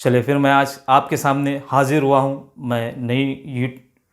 चलिए फिर मैं आज आपके सामने हाजिर हुआ हूँ मैं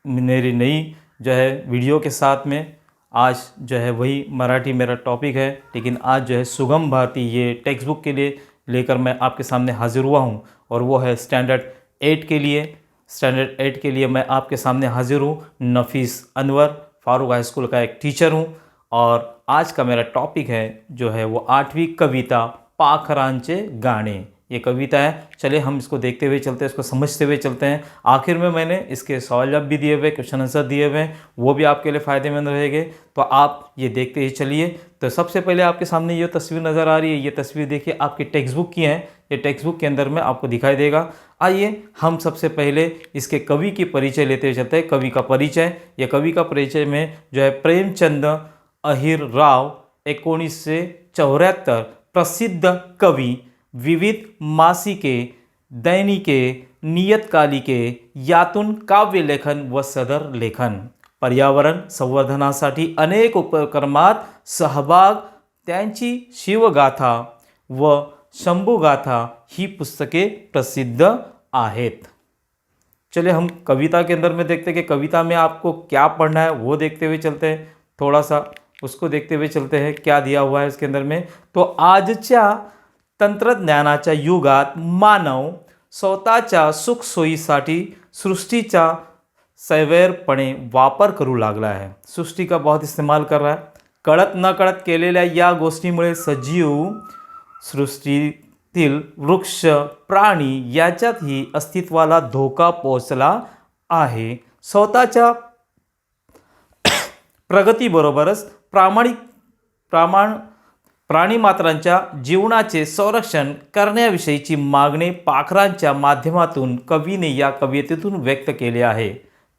मेरी नई जो है वीडियो के साथ में। आज जो है वही मराठी मेरा टॉपिक है, लेकिन आज जो है सुगम भारती ये टेक्स्ट बुक के लिए लेकर मैं आपके सामने हाजिर हुआ हूँ, और वो है स्टैंडर्ड 8 के लिए। स्टैंडर्ड 8 के लिए मैं आपके सामने हाजिर हूँ। नफीस अनवर फारूक हाई स्कूल का एक टीचर हूँ, और आज का मेरा टॉपिक है जो है वो 8वीं कविता पाखरांचे गाणे। ये कविता है। चलिए हम इसको देखते हुए चलते हैं, इसको समझते हुए चलते हैं। आखिर में मैंने इसके सवाल जवाब भी दिए हुए, क्वेश्चन आंसर दिए हुए हैं, वो भी आपके लिए फ़ायदेमंद रहेंगे, तो आप ये देखते ही चलिए। तो सबसे पहले आपके सामने ये तस्वीर नज़र आ रही है, ये तस्वीर देखिए आपकी टेक्स्ट बुक की है। ये टेक्स्ट बुक के अंदर में आपको दिखाई देगा। आइए हम सबसे पहले इसके कवि की परिचय लेते हुए चलते हैं। कवि का परिचय, ये कवि का परिचय में जो है प्रेमचंद अहिरराव 1974 प्रसिद्ध कवि, विविध मासिके, दैनिके, नियतकालिके यातून काव्यलेखन व सदर लेखन, पर्यावरण संवर्धनासाठी अनेक उपक्रमात सहभाग, त्यांची शिवगाथा व शंभुगाथा ही पुस्तके प्रसिद्ध आहेत। चलिए हम कविता के अंदर में देखते हैं कि कविता में आपको क्या पढ़ना है, वो देखते हुए चलते हैं। थोड़ा सा उसको देखते हुए चलते हैं क्या दिया हुआ है इसके अंदर में। तो आजच्या तंत्रज्ञानाच्या युगात मानव स्वतःच्या सुखसोयीसाठी सृष्टीचा सैवेरपणे वापर करू लागला आहे। सृष्टी का बहुत इस्तेमाल कर रहा है। कळत न कळत केलेल्या या गोष्टीमुळे सजीव सृष्टीतील वृक्ष, प्राणी याच्यातही अस्तित्वाला धोका पोहोचला आहे। स्वतःच्या प्रगतीबरोबरच प्राणीमात्रांच्या जीवनाचे संरक्षण करण्याविषयीची मागणी पाखरांच्या माध्यमातून कवीने या कवितेतून व्यक्त केली आहे।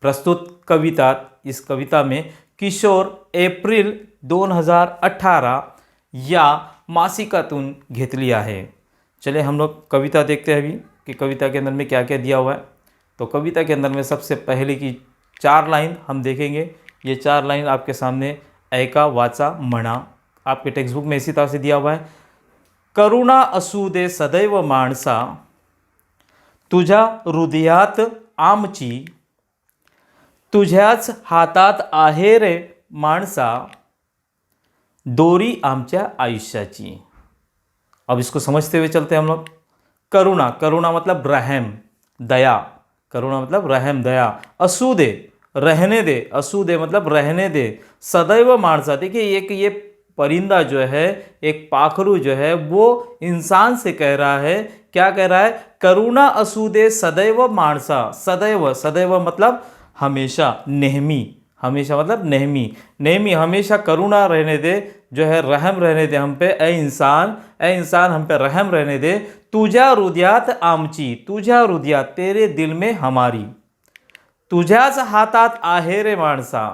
प्रस्तुत कविता, इस कविता में किशोर अप्रैल 2018 या मासिकातून घेतली आहे। चलिए हम लोग कविता देखते हैं अभी कि कविता के अंदर में क्या क्या दिया हुआ है। तो कविता के अंदर में सबसे पहले की 4 लाइन हम देखेंगे। ये 4 लाइन आपके सामने ऐका, वाचा, म्हणा, आपके टेक्स्ट बुक में इसी तरह से दिया हुआ है। करुणा असू दे सदैव माणसा, तुझ्या हृदयात आमची, तुझ्याच हातात आहे रे माणसा, दोरी आमच्या आयुष्याची। अब इसको समझते हुए चलते हैं हम लोग। करुणा, करुणा मतलब रहम, दया। करुणा मतलब रहम, दया। असू दे, रहने दे। असू दे मतलब रहने दे। सदैव माणसा, देखिए एक ये परिंदा जो है, एक पाखरू जो है, वो इंसान से कह रहा है, क्या कह रहा है? करुणा असू दे सदैव माणसा। सदैव, सदैव मतलब हमेशा, नेहमी। हमेशा मतलब नेहमी, नेहमी हमेशा करुणा रहने दे, जो है रहम रहने दे हम पे। ए इंसान हम पे रहम रहने दे। तुझ्या हृदयात आमची, तुझ्या हृदयात तेरे दिल में हमारी, तुझ्याच हातात आहे रे माणसा।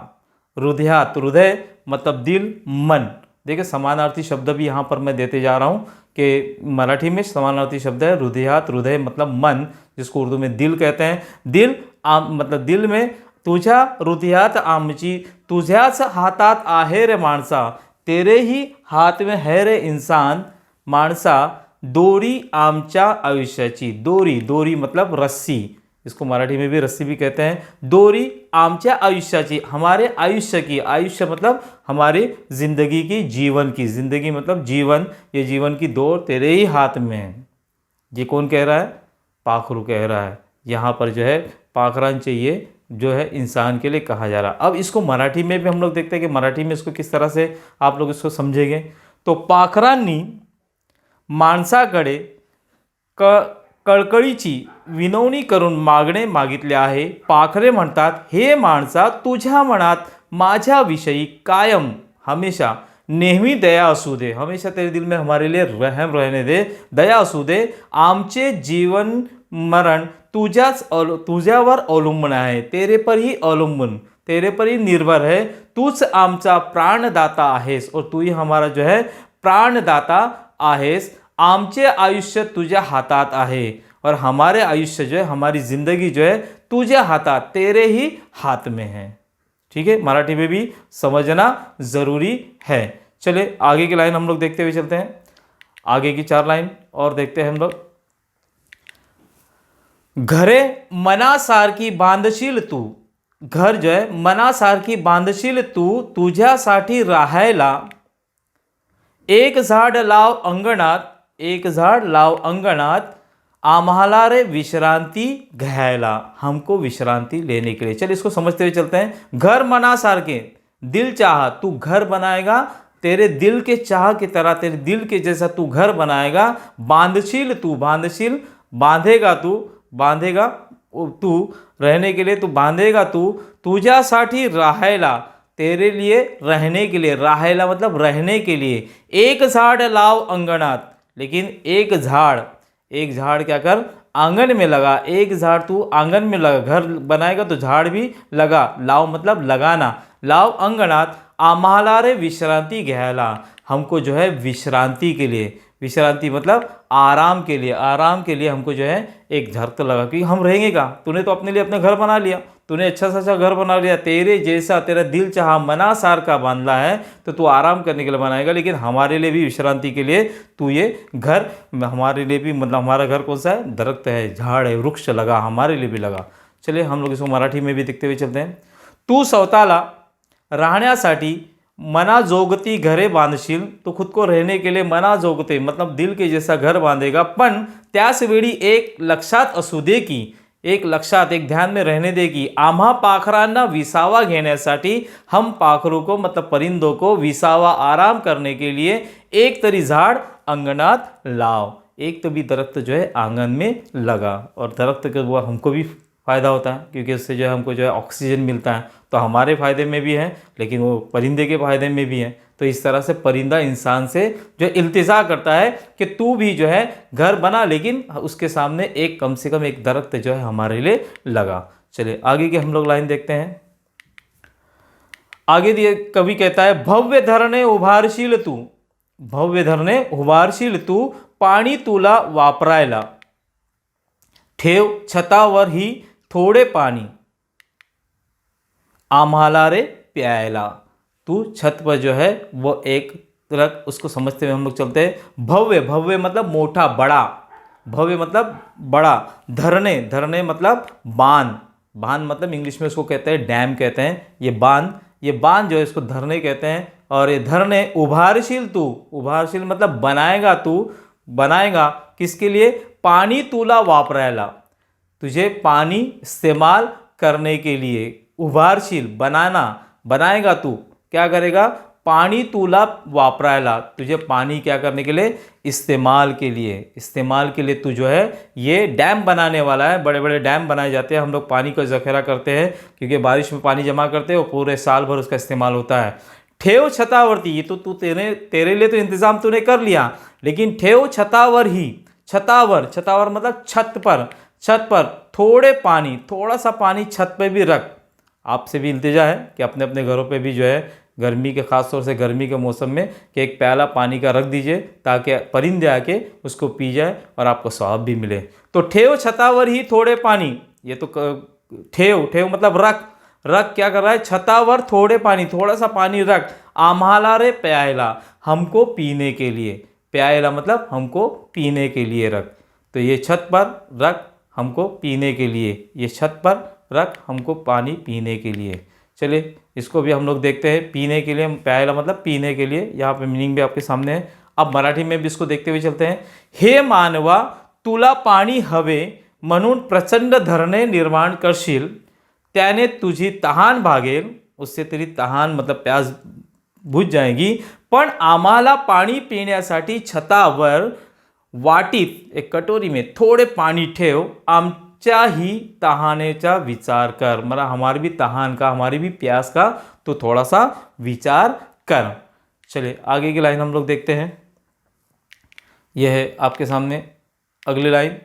हृदयात, हृदय मतलब दिल, मन। देखिए समानार्थी शब्द भी यहाँ पर मैं देते जा रहा हूँ कि मराठी में समानार्थी शब्द है हृदयात। हृदय मतलब मन, जिसको उर्दू में दिल कहते हैं। दिल मतलब दिल में। तुझ्या हृदयात आमची, तुझ्याच हातात आहे रे माणसा, तेरे ही हाथ में है रे इंसान माणसा, दोरी आमच्या आयुष्याची। दोरी, दोरी मतलब रस्सी, इसको मराठी में भी रस्सी भी कहते हैं। दोरी आमच्या आयुष्याची, हमारे आयुष्य की। आयुष्य मतलब हमारी जिंदगी की, जीवन की। जिंदगी मतलब जीवन। ये जीवन की डोर तेरे ही हाथ में है। ये कौन कह रहा है? पाखरू कह रहा है। यहाँ पर जो है पाखरांचे ये जो है इंसान के लिए कहा जा रहा है। अब इसको मराठी में भी हम लोग देखते हैं कि मराठी में इसको किस तरह से आप लोग इसको समझेंगे। तो पाखरांनी माणसाकडे कळकळीची विनवणी करून मागणे मागितले आहे। पाखरे म्हणतात, हे माणसा, तुझ्या मनात माझ्याविषयी कायम, हमेशा, नेहमी दया असू दे। हमेशा तेरे दिल में हमारे लिए रहम रहने दे, दया असू दे। आमचे जीवन मरण तुझ्यावर अवलंबून आहे, तेरे पर ही अवलंबून, तेरे पर ही निर्भर है। तूच आमचा प्राणदाता आहेस, और तू ही हमारा जो है प्राणदाता आहेस। आमचे आयुष्य तुझ्या हातात आहे, और हमारे आयुष्य जो है, हमारी जिंदगी जो है तुझे हाथात, तेरे ही हाथ में है। ठीक है, मराठी में भी समझना जरूरी है। चलिए आगे की लाइन हम लोग देखते हुए चलते हैं। आगे की 4 लाइन और देखते हैं हम लोग। घरे मनासारखी बांधशील तू, घर जो आहे मनासारखी बांधशील तू, तुझ्यासाठी राहायला एक झाड लाव अंगणात, एक झाड लाव अंगणात, आम्हाला रे विश्रांती घ्यायला, हमको विश्रांति लेने के लिए। चलिए इसको समझते हुए चलते हैं। घर मनासार के, दिल चाह, तू घर बनाएगा तेरे दिल के चाह की तरह, तेरे दिल के जैसा तू घर बनाएगा। बांधशील तू, बांधशील बांधेगा तू, बांधेगा तू रहने के लिए, तू बांधेगा तू, तुझ्यासाठी राहायला तेरे लिए रहने के लिए, राहायला मतलब रहने के लिए, एक झाड़ लाव अंगणात, लेकिन एक झाड़ क्या कर आंगन में लगा, एक झाड़ तू आंगन में लगा, घर बनाएगा तो झाड़ भी लगा, लाव मतलब लगाना, लाव अंगणात, आम्हाला रे विश्रांति घ्यायला, हमको जो है विश्रांति के लिए, विश्रांति मतलब आराम के लिए, आराम के लिए हमको जो है एक घर तो लगा, क्योंकि हम रहेंगे का, तूने तो अपने लिए अपना घर बना लिया, तूने अच्छा सा अच्छा घर बना लिया, तेरे जैसा तेरा दिल चाहा मनासार का बांधला है, तो तू आराम करने के लिए बनाएगा, लेकिन हमारे लिए भी विश्रांति के लिए तू ये घर, हमारे लिए भी मतलब हमारा घर कौन सा है, दरख्त है, झाड़ है, वृक्ष लगा, हमारे लिए भी लगा। चलिए हम लोग इसको मराठी में भी देखते हुए चलते हैं। तू स्वतःला राहण्यासाठी मनाजोगती घरे बांधशील, तो खुद को रहने के लिए मनाजोगते मतलब दिल के जैसा घर बांधेगा, पण त्याच वेळी एक लक्षात असू दे की, एक लक्षात एक ध्यान में रहने देगी, आम्हा पाखरांना विसावा घेण्यासाठी, हम पाखरों को मतलब परिंदों को विसावा आराम करने के लिए एक तरी झाड़ अंगनात लाव, एक तो भी दरख्त जो है आंगन में लगा, और दरख्त के वो हमको भी फ़ायदा होता है, क्योंकि उससे जो है हमको जो है ऑक्सीजन मिलता है, तो हमारे फ़ायदे में भी है, लेकिन वो परिंदे के फ़ायदे में भी है। तो इस तरह से परिंदा इंसान से जो इल्तिजा करता है कि तू भी जो है घर बना, लेकिन उसके सामने एक कम से कम एक दरख्त जो है हमारे लिए लगा। चलिए आगे की हम लोग लाइन देखते हैं। आगे दिए कवि कहता है, भव्य धरणे उभारशील तू, भव्य धरणे उभारशील तू, पाणी तुला वापरायला, ठेव छतावर ही थोड़े पानी, आम्हाला रे प्यायला, तू छत पर जो है वो एक रख, उसको समझते हुए हम लोग चलते हैं। भव्य, भव्य मतलब मोटा बड़ा, भव्य मतलब बड़ा, धरने, धरने मतलब बांध, बांध मतलब इंग्लिश में उसको कहते हैं डैम कहते हैं, ये बांध, ये बांध जो है इसको धरने कहते हैं। और ये धरने उभारशील तू, उभारशील मतलब बनाएगा तू, बनाएगा किसके लिए, पानी तुला वापरायला, तुझे पानी इस्तेमाल करने के लिए, उभारशील बनाना, बनाएगा तू, क्या करेगा, पानी तुला वापरायला, तुझे पानी क्या करने के लिए, इस्तेमाल के लिए, इस्तेमाल के लिए तू जो है ये डैम बनाने वाला है। बड़े बड़े डैम बनाए जाते हैं, हम लोग पानी का ज़ख़ीरा करते हैं, क्योंकि बारिश में पानी जमा करते हैं और पूरे साल भर उसका इस्तेमाल होता है। ठेव छतावरती, ये तो तू तेरे लिए तो इंतज़ाम तूने कर लिया, लेकिन ठेव छतावर ही, छतावर, छतावर मतलब छत पर, छत पर थोड़े पानी, थोड़ा सा पानी छत पे भी रख। आपसे भी इल्तिजा है कि अपने अपने घरों पे भी जो है गर्मी के, ख़ास तौर से गर्मी के मौसम में, कि एक प्याला पानी का रख दीजिए, ताकि परिंदे आके उसको पी जाए और आपको स्वाब भी मिले। तो ठेव छतावर ही थोड़े पानी, ये तो ठेव, ठेव मतलब रख, रख क्या कर रहा है, छतावर थोड़े पानी, थोड़ा सा पानी रख, आम्हाला रे प्यायला, हमको पीने के लिए, प्यायला मतलब हमको पीने के लिए रख, तो ये छत पर रख हमको पीने के लिए, ये छत पर रख हमको पानी पीने के लिए। चलिए इसको भी हम लोग देखते हैं, पीने के लिए, प्यायला मतलब पीने के लिए, यहाँ पे मीनिंग भी आपके सामने है। अब मराठी में भी इसको देखते हुए चलते हैं। हे मानवा तुला पाणी हवे, म्हणून प्रचंड धरणे निर्माण करशील, त्याने तुझी तहान भागेल, उससे तेरी तहान मतलब प्यास बुझ जाएगी, पण आम्हाला पाणी पिण्यासाठी छतावर वाटीत, एक कटोरी में थोड़े पानी ठेव, आमच्या ही तहानेचा विचार कर, मतलब हमारी भी तहान का, हमारी भी प्यास का तो थोड़ा सा विचार कर। चलिए आगे की लाइन हम लोग देखते हैं। यह है आपके सामने अगली लाइन।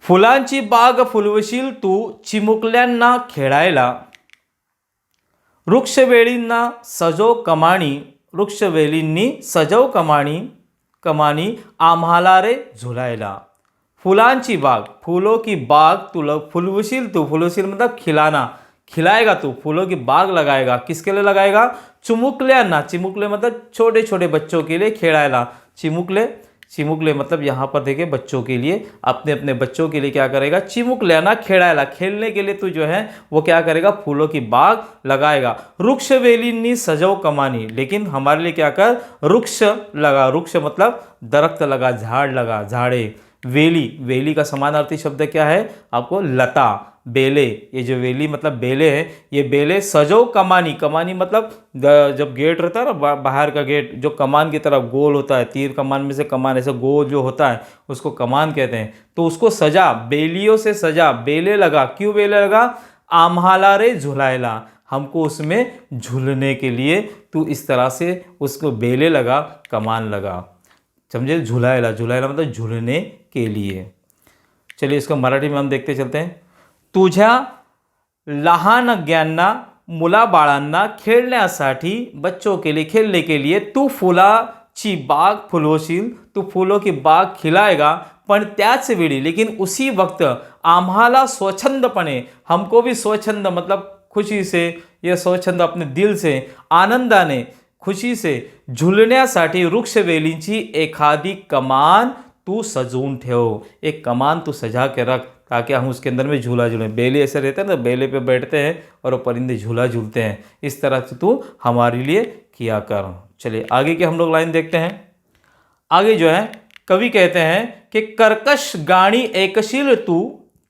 फुलांची बाग फुलवशील तू, चिमुकल्यांना खेळायला, वृक्षवेलींना सजव कमाणी, वृक्षवेलींनी सजव कमाणी, कमानी आम्हाला रे झुलायला। फुलांची बाग, फूलों की बाग तुला फुलवशील तू, फुलवशील मतलब खिलाना, खिलाएगा तू, फूलों की बाग लगाएगा, किसके लिए लगाएगा, चिमुकल्यांना, चिमुकले मतलब छोटे छोटे बच्चों के लिए, खेळायला, चिमुकले चिमुक ले मतलब यहाँ पर देखिए बच्चों के लिए, अपने अपने बच्चों के लिए क्या करेगा, चिमुक लेना खेड़ायला, खेलने के लिए तू जो है वो क्या करेगा, फूलों की बाग लगाएगा। रुक्ष वेलीनी सजो कमानी, लेकिन हमारे लिए क्या कर, रुक्ष लगा, रुक्ष मतलब दरख्त लगा, झाड़ लगा, झाड़े। वेली, वेली का समानार्थी शब्द क्या है आपको, लता, बेले। ये जो वेली मतलब बेले है, ये बेले सजो कमानी, कमानी मतलब जब गेट रहता है ना बाहर का गेट, जो कमान की तरफ गोल होता है, तीर कमान में से कमान ऐसे गोल जो होता है उसको कमान कहते हैं। तो उसको सजा, बेलियों से सजा, बेले लगा। क्यों बेले लगा, आम्हाला रे झुलाएला, हमको उसमें झूलने के लिए तू इस तरह से उसको बेले लगा, कमान लगा, समझे। झुलाएला, झुलाएला मतलब झूलने के लिए। चलिए इसको मराठी में हम देखते चलते हैं। तुझ्या लहान ज्ञांना, मुला बाळांना खेळण्यासाठी, बच्चों के लिए खेलने के लिए तू फुलाची बाग फुलवशील, तू फूलों की बाग खिलाएगा, पण त्याच वेळी, लेकिन उसी वक्त आम्हाला स्वच्छंदपणे, हमको भी स्वच्छंद मतलब खुशी से, या स्वच्छंद अपने दिल से, आनंदाने, खुशी से झुलण्यासाठी वृक्षवेलींची एखादी कमान तू सजवून ठेव, एक कमान तू सजा के रख, ताकि हम उसके अंदर में झूला झूलें। बेले ऐसे रहते हैं ना, बेले पे बैठते हैं और वो परिंदे झूला झूलते हैं, इस तरह से तू हमारे लिए किया कर। चलिए आगे की हम लोग लाइन देखते हैं। आगे जो है कवि कहते हैं कि कर्कश गाणी ऐकशील तू,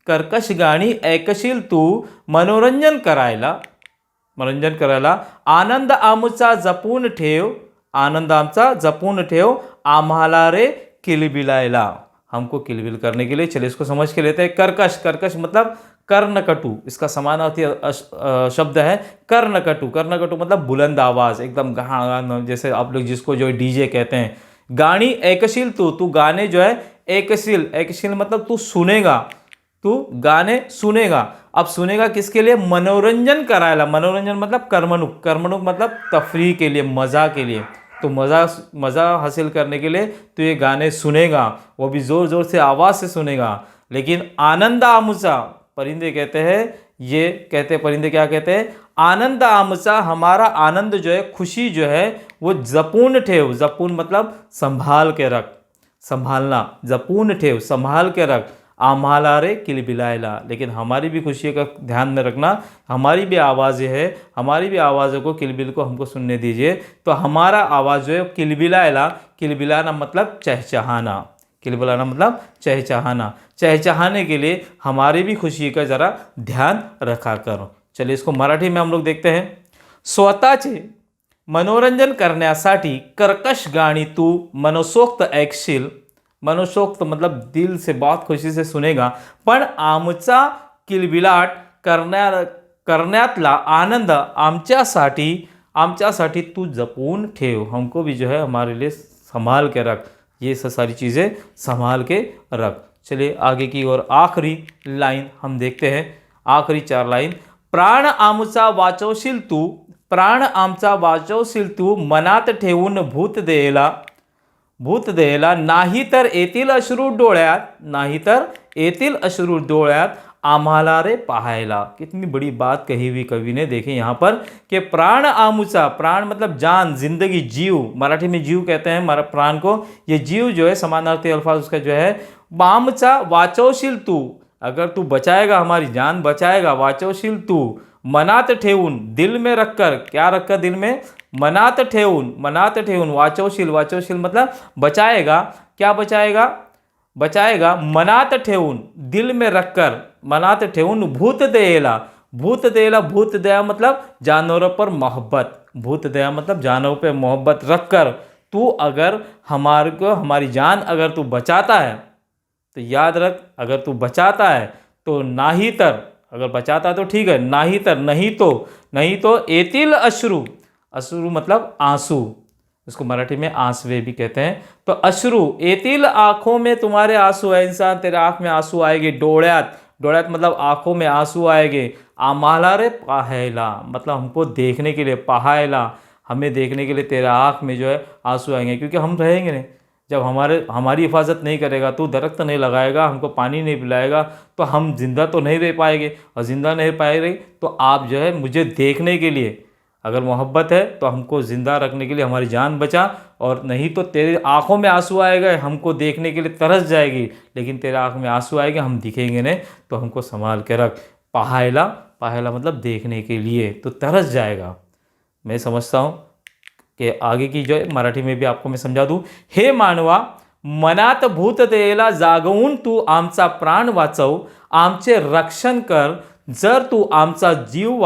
कर्कश गाणी ऐकशील तू, मनोरंजन करायला, मनोरंजन करायला, आनंद आमचा जपून ठेव, आनंद आमचा जपून ठेव, आम्हाला रे किलबिलायला, हमको किलबिल करने के लिए। चलिए इसको समझ के लेते हैं। कर्कश, कर्कश मतलब कर्णकटु, इसका समानार्थी शब्द है कर्णकटु। कर्णकटु मतलब बुलंद आवाज़, एकदम गाना, जैसे आप लोग जिसको जो डीजे कहते हैं। गाणी ऐकशील तू, तू गाने जो है ऐकशील, ऐकशील मतलब तू सुनेगा, तू गाने सुनेगा। अब सुनेगा किसके लिए, मनोरंजन करायला, मनोरंजन मतलब कर्मणुक, कर्मणुक मतलब तफरीह के लिए, मज़ा के लिए। तो मज़ा हासिल करने के लिए तो ये गाने सुनेगा, वो भी ज़ोर ज़ोर से आवाज़ से सुनेगा। लेकिन आनंद आमुचा, परिंदे कहते हैं, ये कहते हैं परिंदे क्या कहते हैं, आनंद आमुचा, हमारा आनंद जो है, खुशी जो है वो जपून ठेव, जपून मतलब संभाल के रख, संभालना, जपून ठेव संभाल के रख, आम्हाला रे किलबिलायला, लेकिन हमारी भी खुशी का ध्यान में रखना, हमारी भी आवाज़ें है, हमारी भी आवाज़ों को, किलबिल को हमको सुनने दीजिए। तो हमारा आवाज़ जो है किलबिलायला, किलबिलाना मतलब चहचहाना, किलबिलाना मतलब चहचहाना, चहचहाने के लिए हमारी भी खुशी का ज़रा ध्यान रखा करो। चलिए इसको मराठी में हम लोग देखते हैं। स्वतःचे मनोरंजन करण्यासाठी कर्कश गाणी तू मनसोक्त ऐकशील, मनसोक्त मतलब दिल से बहुत खुशी से सुनेगा, पण आमचा किलबिलाट करण्यातला आनंद आमच्यासाठी, आमच्यासाठी तू जपून ठेव, हमको भी जो है हमारे लिए संभाल के रख, ये सारी चीज़ें संभाल के रख। चलिए आगे की ओर आखिरी लाइन हम देखते हैं, आखिरी 4 लाइन। प्राण आमचा वाचवशील तू, प्राण आमचा वाचवशील तू, मनात ठेवून भूत देला, भूत देला, नाही तर येतील अश्रू डोळ्यात, नाही तर येतील अश्रू डोळ्यात, आम्हाला रे पाहायला। कितनी बड़ी बात कही हुई कवि ने, देखें यहाँ पर कि प्राण आमुचा, प्राण मतलब जान, जिंदगी, जीव, मराठी में जीव कहते हैं हमारा प्राण को, ये जीव जो है समानार्थी अल्फाज उसका जो है, आमचा वाचवशील तू, अगर तू बचाएगा, हमारी जान बचाएगा, वाचवशील तू, मनात ठेवून, दिल में रखकर, क्या रखकर दिल में, मनात ठेवून, मनात ठेवून, वाचवशील, वाचवशील मतलब बचाएगा, क्या बचाएगा, बचाएगा, मनात ठेवून, दिल में रखकर, मनात ठेवून, भूत दयेला, भूत दयेला, भूत दया मतलब जानवरों पर मोहब्बत, भूत दया मतलब जानवरों पर मोहब्बत रखकर तू अगर हमारे को, हमारी जान अगर तू बचाता है, तो याद रख, अगर तू बचाता है तो नाही तर, अगर बचाता है तो ठीक है, नाही तर, नहीं तो, नहीं तो एतिल अश्रु, अश्रु मतलब आंसू, इसको मराठी में आंसवे भी कहते हैं। तो अश्रु, एतिल आँखों में तुम्हारे आंसू है, इंसान तेरे आँख में आंसू आएंगे, डोळ्यात, डोळ्यात मतलब आँखों में आंसू आएंगे, आम्हाला रे पाहायला मतलब हमको देखने के लिए, पाहायला हमें देखने के लिए तेरे आँख में जो है आंसू आएंगे, क्योंकि हम रहेंगे नहीं, जब हमारी हिफाजत नहीं करेगा, तू दरख्त नहीं लगाएगा, हमको पानी नहीं पिलाएगा, तो हम जिंदा तो नहीं रह पाएंगे, और ज़िंदा नहीं पाएंगे तो आप जो है मुझे देखने के लिए, अगर मोहब्बत है तो हमको ज़िंदा रखने के लिए हमारी जान बचा, और नहीं तो तेरे आंखों में आंसू आएगा, हमको देखने के लिए तरस जाएगी, लेकिन तेरे आंख में आंसू आएंगे, हम दिखेंगे नहीं, तो हमको संभाल के रख। पहायला, पहायला मतलब देखने के लिए, तो तरस जाएगा। मैं समझता हूँ कि आगे की जो है मराठी में भी आपको मैं समझा दूँ। हे मानवा, मनात भूत देला जागवून तू आमचा प्राण वाचव, आमचे रक्षण कर। जर तू आमचा जीव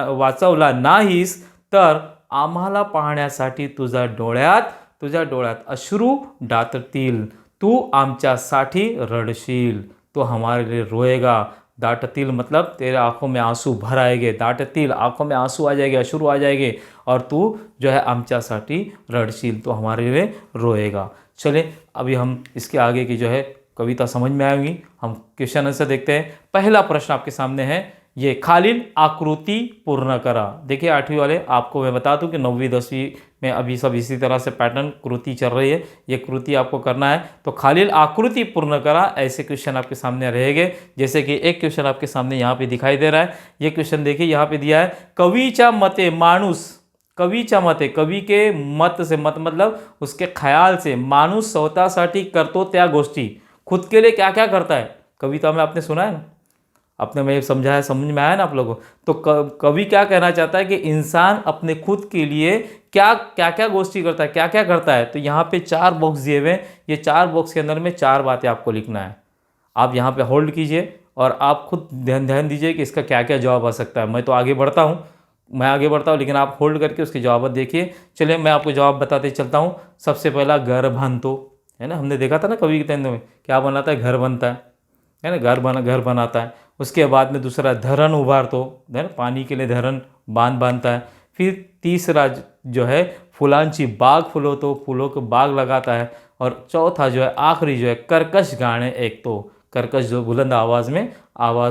वाचवला नाहीस तर आम्हाला पाहण्यासाठी तुझ्या डोळ्यात अश्रू दाटतील, तू आमच्यासाठी रडशील, तो हमारे लिए रोएगा। दाटतील मतलब तेरे आंखों में आंसू भर आएंगे, दाटतील आंखों में आंसू आ जाएंगे, अश्रू आ जाएंगे, और तू जो है आमच्यासाठी रडशील, तो हमारे लिए रोएगा। चले अभी हम इसके आगे की जो है कविता समझ में आएंगी। हम क्वेश्चन आंसर देखते हैं। पहला प्रश्न आपके सामने है, ये खालील आकृति पूर्ण करा। देखिए 8वीं वाले, आपको मैं बता दूं कि 9वीं 10वीं में अभी सब इसी तरह से पैटर्न कृति चल रही है, ये कृति आपको करना है। तो खालील आकृति पूर्ण करा, ऐसे क्वेश्चन आपके सामने रहेंगे। जैसे कि एक क्वेश्चन आपके सामने यहाँ पे दिखाई दे रहा है। ये क्वेश्चन देखिए यहाँ पे दिया है, कवीच्या मते माणूस, कवीच्या मते, कवी के मत से, मत मतलब उसके ख्याल से, माणूस स्वतःसाठी करतो त्या गोष्टी, खुद के लिए क्या क्या करता है। कविता में आपने सुना है ना, आपने मैं समझाया, समझ में आया ना आप लोगों को। तो कवि क्या कहना चाहता है कि इंसान अपने खुद के लिए क्या क्या गोष्ठी करता है, क्या क्या करता है। तो यहाँ पे 4 बॉक्स दिए हुए हैं, ये 4 बॉक्स के अंदर में 4 बातें आपको लिखना है। आप यहाँ पे होल्ड कीजिए और आप खुद ध्यान दीजिए कि इसका क्या क्या जवाब आ सकता है। मैं तो आगे बढ़ता हूँ, लेकिन आप होल्ड करके उसके जवाब देखिए। चलिए मैं आपको जवाब बताते चलता हूँ। सबसे पहला, घर बांधतो, है ना, हमने देखा था ना कवि के तंत्र में क्या बनाता है, घर बनता है ना, घर बनाता है। उसके बाद में दूसरा, धरण उभारतो, है ना, पानी के लिए धरण बांधता है। फिर तीसरा जो है, फुलांची बाग फुलवतो, फूलों को बाग लगाता है। और चौथा जो है, आखिरी जो है, कर्कश गाने एक तो, कर्कश जो बुलंद आवाज़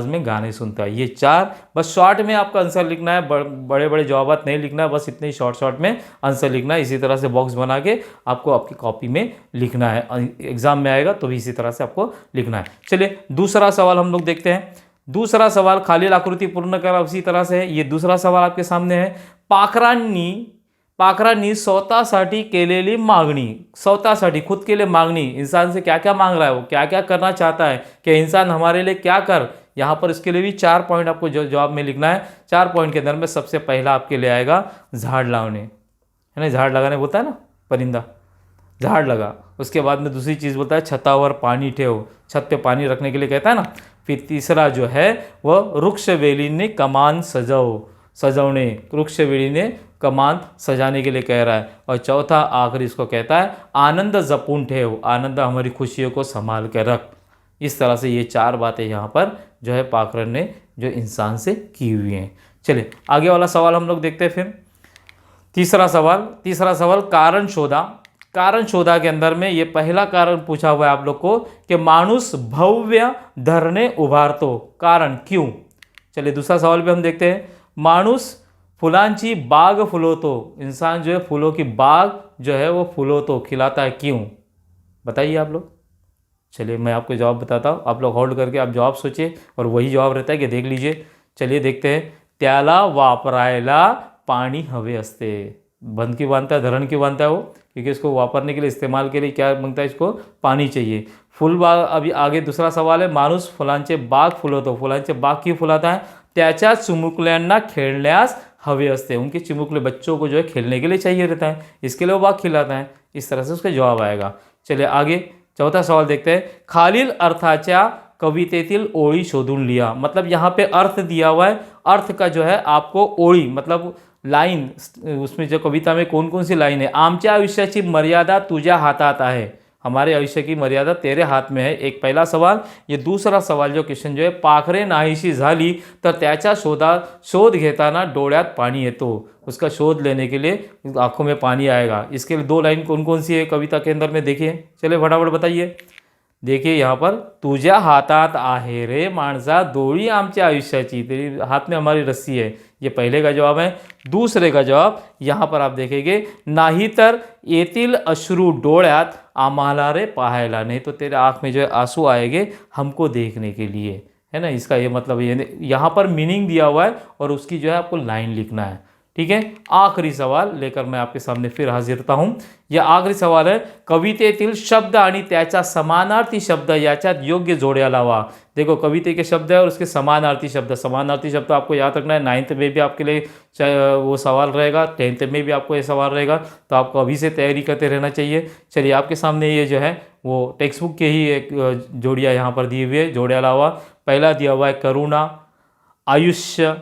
में गाने सुनता है। ये 4 बस शॉर्ट में आपका आंसर लिखना है, बड़े बड़े जवाब नहीं लिखना है, बस इतने ही शॉर्ट में आंसर लिखना है। इसी तरह से बॉक्स बना के आपको आपकी कॉपी में लिखना है, एग्जाम में आएगा तो भी इसी तरह से आपको लिखना है। चलिए दूसरा सवाल हम लोग देखते हैं। दूसरा सवाल, खालील आकृति पूर्ण करा, उसी तरह से है। ये दूसरा सवाल आपके सामने है, पाखरांनी स्वतःसाठी केलेली मागणी, स्वतःसाठी खुद के लिए मांगनी, इंसान से क्या क्या मांग रहा है, वो क्या क्या करना चाहता है कि इंसान हमारे लिए क्या कर। यहाँ पर इसके लिए भी 4 पॉइंट आपको जवाब में लिखना है। 4 पॉइंट के अंदर में सबसे पहला आपके लिए आएगा झाड़ लावणे, है ना, झाड़ लगाने बोलता है ना परिंदा, झाड़ लगा। उसके बाद में दूसरी चीज़ बोलता है, छतावर पानी ठेव, छत पे पानी रखने के लिए कहता है ना। फिर तीसरा जो है वह, वृक्षवेलीने कमान सजवणे, वृक्षवेलीने कमान सजाने के लिए कह रहा है। और चौथा आखिरी इसको कहता है, आनंद जपून ठेव, आनंद हमारी खुशियों को संभाल कर रख। इस तरह से ये 4 बातें यहाँ पर जो है पाखरन ने जो इंसान से की हुई हैं। चलिए आगे वाला सवाल हम लोग देखते हैं। फिर तीसरा सवाल, कारण शोधा के अंदर में ये पहला कारण पूछा हुआ है आप लोग को कि माणूस भव्य धरणे उभारतो, कारण क्यों। चलिए दूसरा सवाल भी हम देखते हैं, माणूस फुलांची बाग फुलवतो, इंसान जो है फूलों की बाग जो है वो फुलवतो, खिलाता है, क्यों, बताइए आप लोग। चलिए मैं आपको जवाब बताता हूँ, आप लोग होल्ड करके आप जवाब सोचिए, और वही जवाब रहता है कि देख लीजिए। चलिए देखते हैं, त्याला वापरायला पाणी हवे असते। बंद क्यों बांधता है, धरण क्यों बांधता है वो, क्योंकि इसको वापरने के लिए, इस्तेमाल के लिए क्या मांगता है, इसको पानी चाहिए। फुल बाग, अभी आगे दूसरा सवाल है, माणूस फुलांचे बाग फुलवतो, फुलांचे बाग क्यों फुलाता है, त्याच्या चिमुकल्यांना खेळण्यास हवे असते, उनके चिमुकले बच्चों को जो है खेलने के लिए चाहिए रहता है, इसके लिए वो बाग खिलाता है। इस तरह से उसका जवाब आएगा। चलिए आगे चौथा सवाल देखते हैं, खालील अर्थाच्या कवितेतील ओळी शोधून लिया, मतलब यहाँ पे अर्थ दिया हुआ है, अर्थ का जो है आपको ओळी मतलब लाइन, उसमें जो कविता में कौन कौन सी लाइन है, आमच्या आयुष्याची मर्यादा तुझ्या हातात आहे, हमारे आयुष्य की मर्यादा तेरे हाथ में है, एक पहला सवाल। ये दूसरा सवाल जो क्वेश्चन जो है, पाखरे नाहीशी झाली तर त्याचा शोध घेताना डोळ्यात पाणी येतो, उसका शोध लेने के लिए आंखों में पानी आएगा। इसके लिए 2 लाइन कौन कौन सी है कविता के अंदर में, देखिए चलिए फटाफट बताइए। देखिए यहाँ पर, तुझ्या हातात आहे रे माणसा दोरी आमच्या आयुष्याची, तेरी हाथ में हमारी रस्सी है, ये पहले का जवाब है। दूसरे का जवाब यहाँ पर आप देखेंगे, नाही तर येतील अश्रू डोळ्यात आम्हाला रे पाहायला, नहीं तो तेरे आँख में जो है आंसू आएंगे हमको देखने के लिए, है ना। इसका ये मतलब ये यहाँ पर मीनिंग दिया हुआ है और उसकी जो है आपको लाइन लिखना है, ठीक है, आखरी सवाल लेकर मैं आपके सामने फिर हाजीर होता हूँ. या आखरी सवाल आहे, कवितेतील शब्द आणि त्याचा समानार्थी शब्द याच्यात योग्य जोड्या लावा. देखो कविते के शब्द है और उसके समानार्थी शब्द आपको याद रखना है. 9th में भी आपके लिए वो सवाल रहेगा, 10th में भी आपको ये सवाल रहेगा, तो आपको अभी से तैयारी करते रहना चाहिए. चलिए आपके सामने ये जो है वो टेक्स्ट बुक के ही एक जोड़ियाँ यहाँ पर दी हुई है, जोड़िया लावा. पहला दिया हुआ है करुणा, आयुष्य,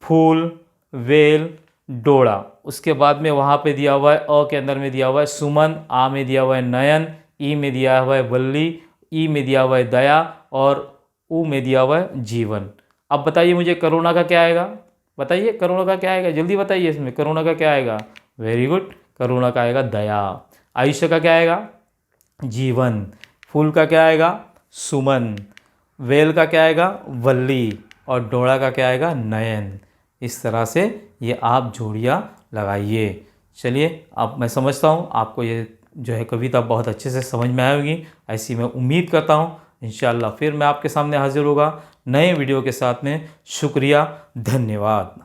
फूल, वेल, डोड़ा. उसके बाद में वहाँ पे दिया हुआ है अ के अंदर में दिया हुआ है सुमन, आ में दिया हुआ है नयन, ई में दिया हुआ है वल्ली, ई में दिया हुआ है दया और ऊ में दिया हुआ है जीवन. अब बताइए मुझे करुणा का क्या आएगा, बताइए करुणा का क्या आएगा, जल्दी बताइए इसमें करुणा का क्या आएगा. वेरी गुड, करुणा का आएगा दया. आयुष्य का क्या आएगा, जीवन. फूल का क्या आएगा, सुमन. वेल का क्या आएगा, वल्ली. और डोड़ा का क्या आएगा, नयन. इस तरह से ये आप जोड़ियाँ लगाइए. चलिए अब मैं समझता हूँ आपको ये जो है कविता बहुत अच्छे से समझ में आएगी, ऐसी मैं उम्मीद करता हूँ. इंशाअल्लाह फिर मैं आपके सामने हाजिर होगा नए वीडियो के साथ में. शुक्रिया, धन्यवाद.